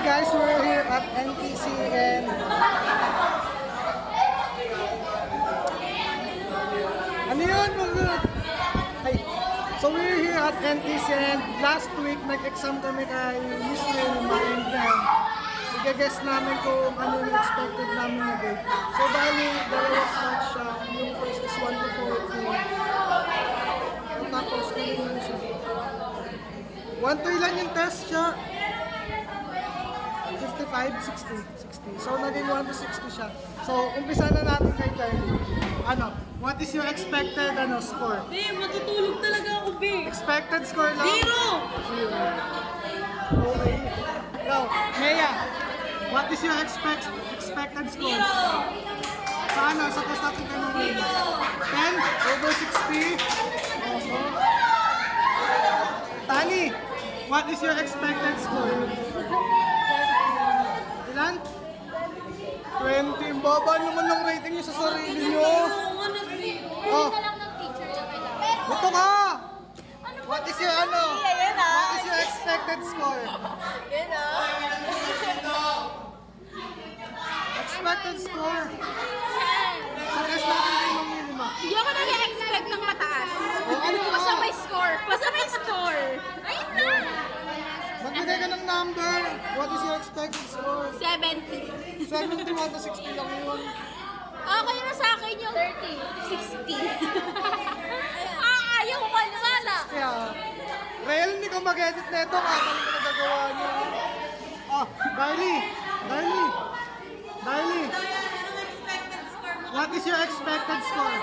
guys, we're here at NTC and ano yun? Ay. So we're here at NTC and last week nag-exam kami kay Miss Wilma and then i-guess namin kung ano yung expected namin na grade. So bali, dalawang slots siya. Yung first is 1 to 14. Tapos ano yung siya? 1 to ilan yung test siya? 55, 60. So, naging 1 to 60 siya. So, umpisa na natin kay Charlie. What is your expected score? Di, matutulog talaga ako, B. Expected score lang? 0! Okay. Now, Mea, what is your expected score? 0! Sa test natin kayo ng 10 over 60. Tani, what is your expected score? Ilan? 20. Baba naman ng rating niyo sa sarili niyo. Oh. Ito ka! What is your What is your expected score? Expected score. Sa test natin kayo ng minima. Hindi ako nag-expect ng mataas. Ano ka? Basta may score. Basta may score. Ayun na. Magbigay ka ng number. What is your expected score? 70. 71 to 60 lang yun. Okay na sa akin yung 30. 60. Ayaw ko maniwala. Kaya, real hindi ko mag-edit na ito. Kaya ano na nagagawa niyo. Darlie. What is your expected score?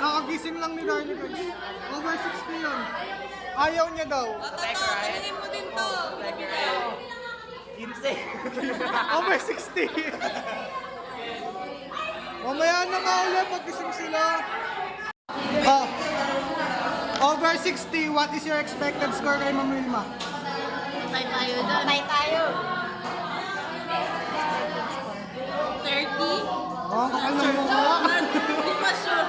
Kakagising lang ni Darlie guys. Over 60 yun. Ayaw niya daw. Tanungin mo din to. Over 60. Mamaya na nga ulit pag-gising sila. Over 60, what is your expected score kay Ma'am Wilma? Patay tayo doon. Patay tayo. 30? Kapal ng mukha. Hindi pa sure.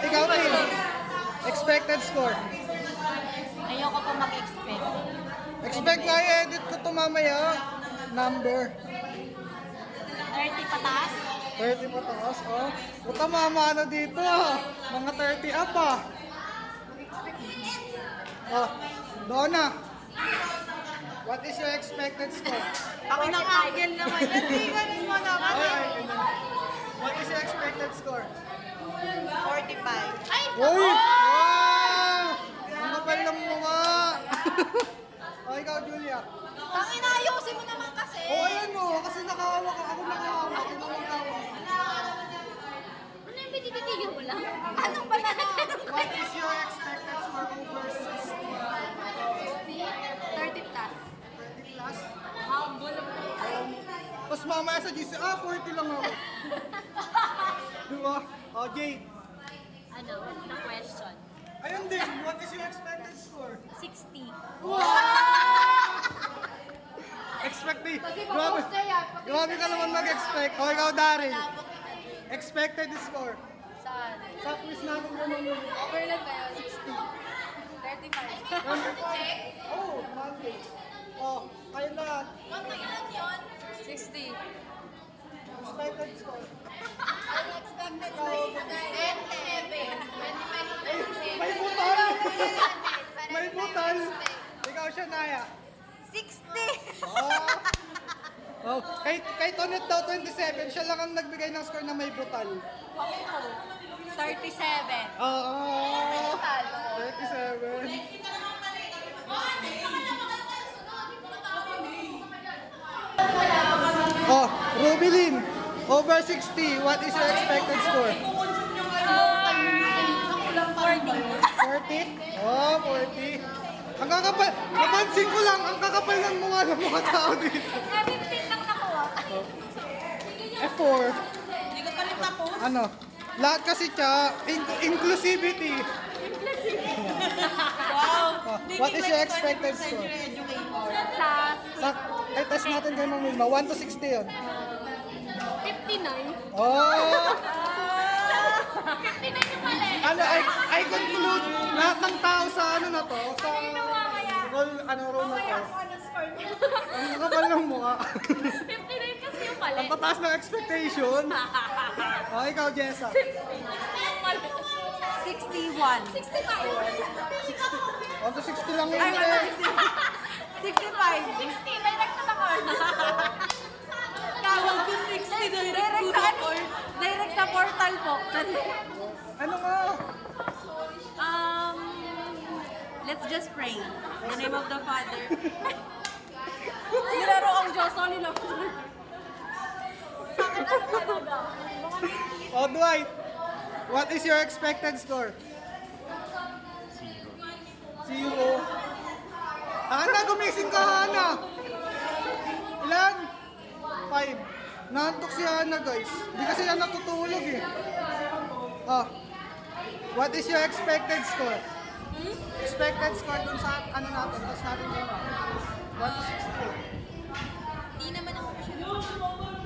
Ikaw rin. Expected score. Ayoko pa mag-expect. Expect nga i-edit ko ito mamaya. Number. 30 pataas? 30 pataas, Puta mama dito, Mga 30 up, Donna. What is your expected score? Ako ng angel naman. Hindi, ganun mo naman. What is your expected score? 45. Ay, Uy! Wow! Ang kapal ng mukha! Ikaw, Julia. Tangina, ayusin mo naman kasi. Ayan kasi nakahawak ako nakahawak. Ano yung pinititigil mo lang? Anong ba nanatanong ko? What is your expected score over 60? 30 plus. 30 plus? Humble. Tapos mamaya sa GC, 40 lang ako. Diba? Jade. Ano, what's the question? Ayun din, what is your expected score? 60. Expect me. Grabe ka naman mag-expect. Ikaw, Daryl. Expected score. Saan? Sa quiz natin naman yun. Overload ba yun? 60. 35. Monday. Kayo lahat. Ilan yun? 60. Expected score. Unexpected ba yun? 27. May butal! May butal! Ikaw siya, Naya. 60. Kay Tonet daw 27, siya lang ang nagbigay ng score na may butal. 37. Oo. 37. Rubilin, over 60, what is your expected score? 40. 40? 40. Ang kakapal, napansin ko lang, ang kakapal ng mga tao dito. 15 lang nakuha. F4. Hindi ka pa rin tapos. Lahat kasi siya, inclusivity. Wow. What is your expected score? Sa Ay, test natin kayo ng Wilma, 1 to 60 yun. 59. Oh! 59 yung mali. I conclude lahat ng tao sa na to, sa roll na to, 59 kasi yung mali. Ang tataas ng expectation. O, ikaw, Jessa. 61. 65. 1 to 60 lang yun. Ay, wala, eh. 65. 60, direct na ako. Kawag ko 60 direct sa ano? Direct sa portal po. Ano nga? Let's just pray. In the name of the Father. Nilaro ang Diyos, sorry lang. Sa akin, ano talaga? O, Dwight. What is your expected score? Zero. Ana, gumising ka, Ana. Ilan? 5. Nantok si Ana, guys. Hindi kasi yan natutulog eh. Oh. What is your expected score? Expected score dun sa ano natin, tapos natin yun. 1 to 60. Di naman ako siya.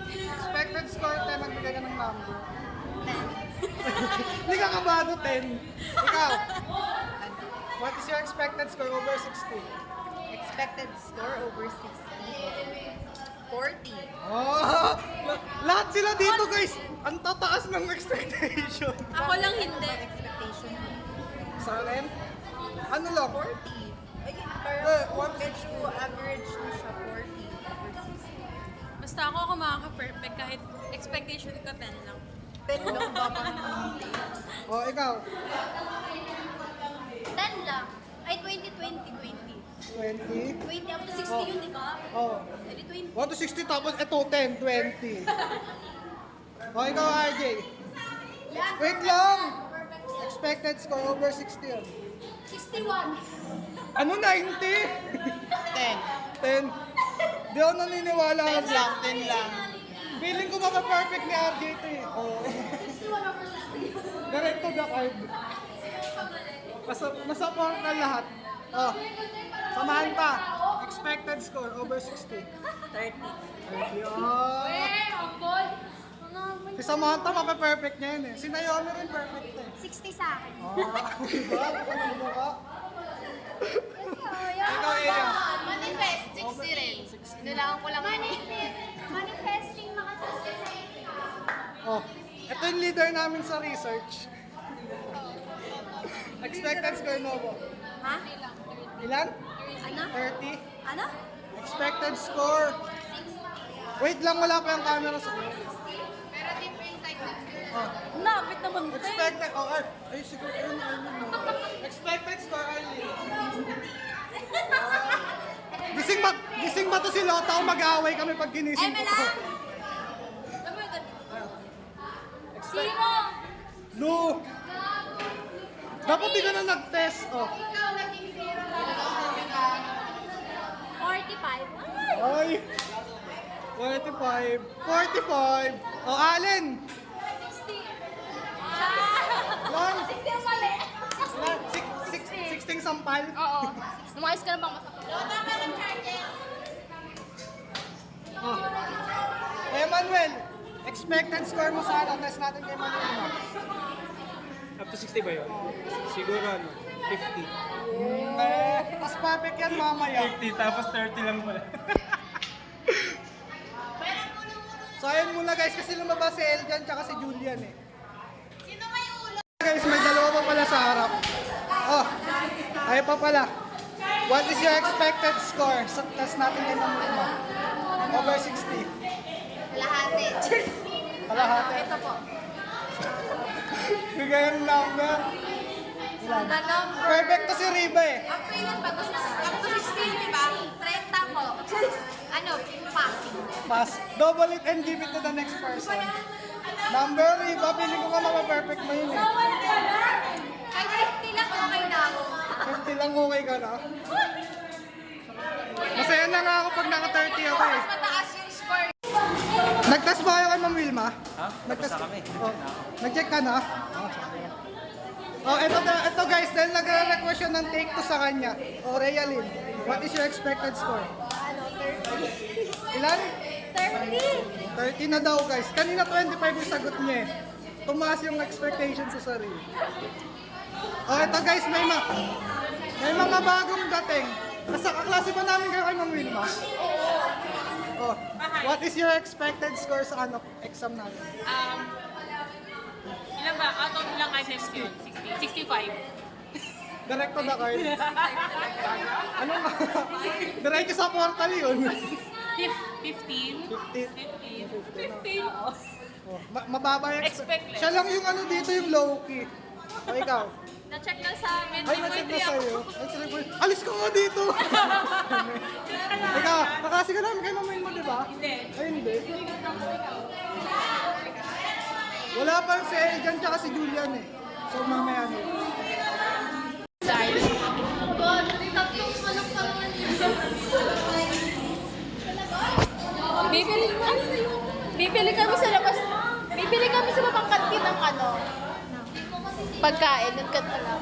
Expected score tayo, magbigay ka ng number. 10. Hindi ka kabado, 10. Ikaw. What is your expected score over 60? Expected score over 60. 40. Oh, lahat sila dito, guys. Ang tataas ng expectation. Ako lang hindi. Expectation. Sa akin? Ano lang? 40. Ay, What is medyo average na siya, 40 over 60. Basta ako makaka-perfect kahit expectation ko 10 lang. 10 lang ba pa Oh, ikaw. 10 lang. Ay, 20, 20, 20. 20. 20 up to 60 Oh. yun, di ba? Oh. Edi 20. 1 to 60 tapos ito 10, 20. Oh, ikaw, RJ. Wait lang. Expected score over 60 yun. 61. Ano, 90? 10. Di ako naniniwala. 10 lang, 10 lang. Feeling ko maka-perfect ni RJ ito eh. Oh. 61 over 60. Direct to the card. Nasa ka lahat. Oh. Samahan pa. Expected score over 60. 30. Oh. Ang bold. Si Samantha, mapa-perfect niya yun eh. Si Naomi rin perfect eh. 60 sa akin. Oh, diba? Ano mo ka? Ikaw, Eya. Manifest, 60 rin. Nilalang ko lang. Manifesting makasasasay. Oh, ito yung leader namin sa research. Expected score mo po. Ha? Ilan? Ano? 30? Ano? Expected score. Wait lang, wala pa yung camera sa Pero different type of Oh. Napit naman tayo. Expected, oh, ay, siguro yun, expected score, Arlene. Gising ba to si Lota o mag-aaway kami pag ginising ko? Emela! Zero! No! Dapat di ka na nag-test, oh. Ikaw naging zero. 45. Ay! 45. 45. Oh, Allen! 60. Lang! 60 ang mali. 16 sampal? Oo. Lumayos ka na bang masakit? Oh. Emmanuel, expected score mo sa ano? Test natin kay Emmanuel. Up to 60 ba yun? Siguro ano, 50. Mas perfect yan mamaya. 50 tapos 30 lang pala. So ayun muna guys, kasi lumabas si Eljan tsaka si Julian eh. Sino may ulo? Guys, may dalawa pa pala sa harap. Oh, ay pa pala. What is your expected score sa test natin kay Emmanuel? Over 60. Kalahati. Cheers! Kalahati. Ito po. Bigay yung number. Ilan? The number. Perfect to si Riba eh. Up to ilan ba? Up to 16, di ba? 30 po. Ano? Passing. Pass. Double it and give it to the next person. Number, Riba, piling ko ka mapa-perfect mo yun eh. Kahit 50 lang, okay na ako. 50 lang okay ka na. Masaya na nga ako pag naka-30 ako eh. Mas mataas yung score. Nag-test ba kayo kay Ma'am Wilma? Ha? Nag-test Tapos na kami. Oh. Nag-check ka na? Oh, ito guys, dahil nagre-request yun ng take to sa kanya. O, Realin, what is your expected score? Ilan? 30. 30 na daw guys. Kanina 25 yung sagot niya eh. Tumaas yung expectation sa sarili. Oh, ito guys, may mga bagong dating. kaklase pa namin kayo kay Ma'am Wilma. Oh, what is your expected score sa exam natin? Ilan ba? Out of ilang items yun? 60? 65. Direct to the card. Ano nga? Direct sa portal yun. 15? 15. 15. Oh, mababa yung Expect less. Siya lang yung dito yung low key. O ikaw? Na-check lang sa amin. Ay, na-check na sa'yo. Ay, alis ka nga dito! Ikaw, nakasi ka namin kay mamayin mo, di ba? Hindi. Ay, hindi. Wala pa si Eljan tsaka si Julian eh. So, mamaya na. Bibili kami sa labas. Bibili kami sa labang kantin ng pagkain. Nagkanta lang.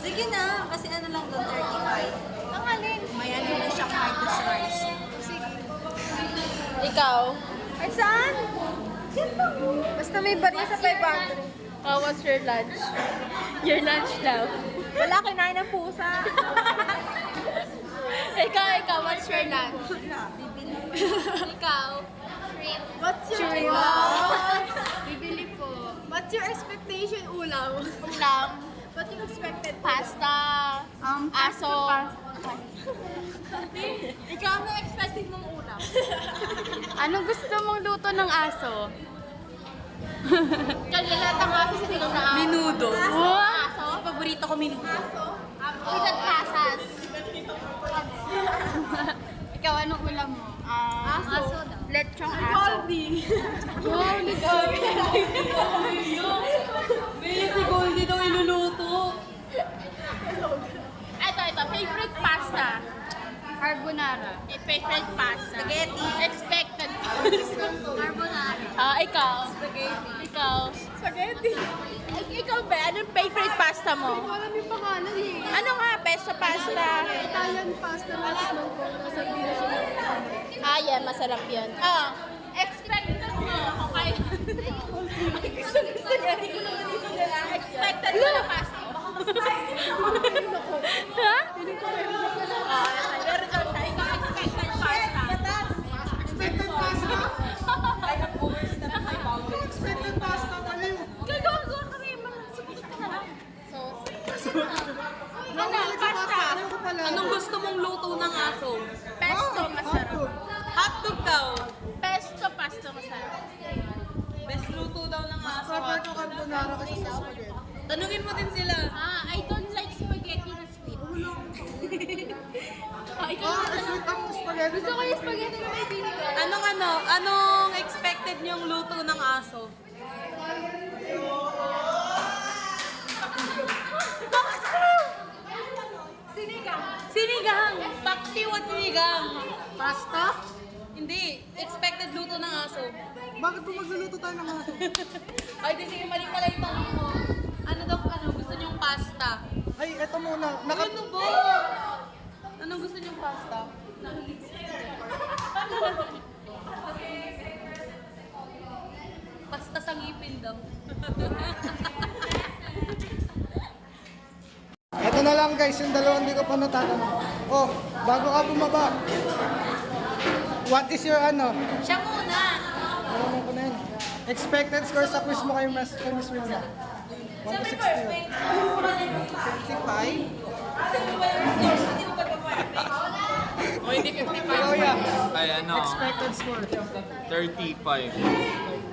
Sige na, kasi ano lang doon, 35. Ang alin? May ano na siya kahit sa rice. Ikaw? Ay, saan? Basta may barya sa 500. Oh, what's your lunch? Your lunch daw. Wala, kinain ng pusa. ikaw, what's your lunch? Ikaw? What's your lunch? Bibili po. What's your expectation ulam? Ulam? What you expected? Pasta. Aso. Ikaw, ano expected mong ulam? Anong gusto mong luto ng aso? Kanila ang aso sa tingin na Minudo. Aso? Paborito ko minudo. With pasas. Ikaw, anong ulam mo? Aso daw. Lechong aso. Goldie. Si Goldie daw iluluto. Ito. Favorite pasta. Carbonara. Favorite pasta. Spaghetti. Expected. Ah, ikaw. Ikaw. Spaghetti. Ikaw ba? Anong favorite pasta mo? Alam yung pangalan eh. Ano nga? Pesto pasta. Italian pasta na lang ko. Nasa Yan. Masarap yun. Expected mo. Okay. Expected mo na pasta. Ha? Meron daw siya. Ikaw expected pasta. Expected pasta? Expected pasta pala yun. Gagawa kami. Sumunod ka na lang. Ano, pasta? Ano ko pala? Anong gusto mong luto ng aso? Pesto masarap. Hotdog daw. Pesto pasta masarap. Best luto daw ng aso. Prefer ko carbonara kasi sa spaghetti. Tanungin mo din sila. I don't like spaghetti na sweet. Sweet ang spaghetti. Gusto ko yung spaghetti na may vinegar. Anong expected niyong luto ng aso? Sinigang! Paksiw at sinigang! Pasta? Hindi, expected luto ng aso. Bakit po magluluto tayo ng aso? Ay, di sige, mali pala yung tanong mo. Gusto niyong pasta? Ay, eto muna. Ano ba? Anong gusto niyong pasta? Pasta sa ngipin daw. Ito na lang guys, yung dalawang hindi ko pa natatanong. Oh, bago ka bumaba. What is your Siya muna! Ano ko na yun? Expected score sa quiz mo kay Miss Wilma? 1 to 60. 55? O hindi 55. Ikaw yan. Ay, Expected score. 35.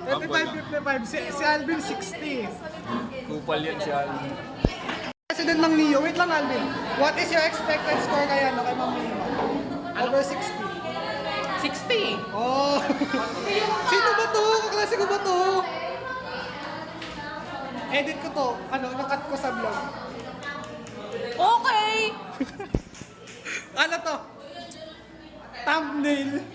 35-55. Si Alvin 60. Kupal yan si Alvin. President ng NIO. Wait lang Alvin. What is your expected score kay kay Ma'am Wilma? Over 60. 60! Oh! Sino ba to? Kaklase ko ba to? Edit ko to. Nakat ko sa vlog. Okay! Ano to? Thumbnail.